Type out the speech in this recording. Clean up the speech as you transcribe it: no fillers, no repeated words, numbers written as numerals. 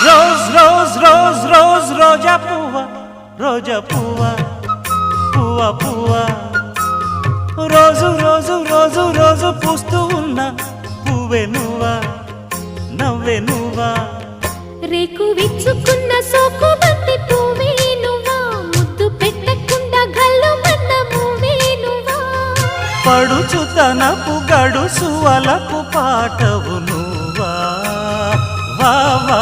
rose rose rose rose రోజా పువ్వా రోజా పువ్వా పువ్వా పువ్వా రోజు రోజు రోజు రోజు పూస్తూ ఉన్న పువ్వే నువ్వా నవ్వే నువ్వా రేకు విచ్చుకున్న సోకు బంతి పువ్వే నువ్వా ముద్దు పెట్టకుండా గల్లు మన్న పువ్వే నువ్వా పడుచుతనపు గడుసు అలకు పాటవు నువ్వా వా వా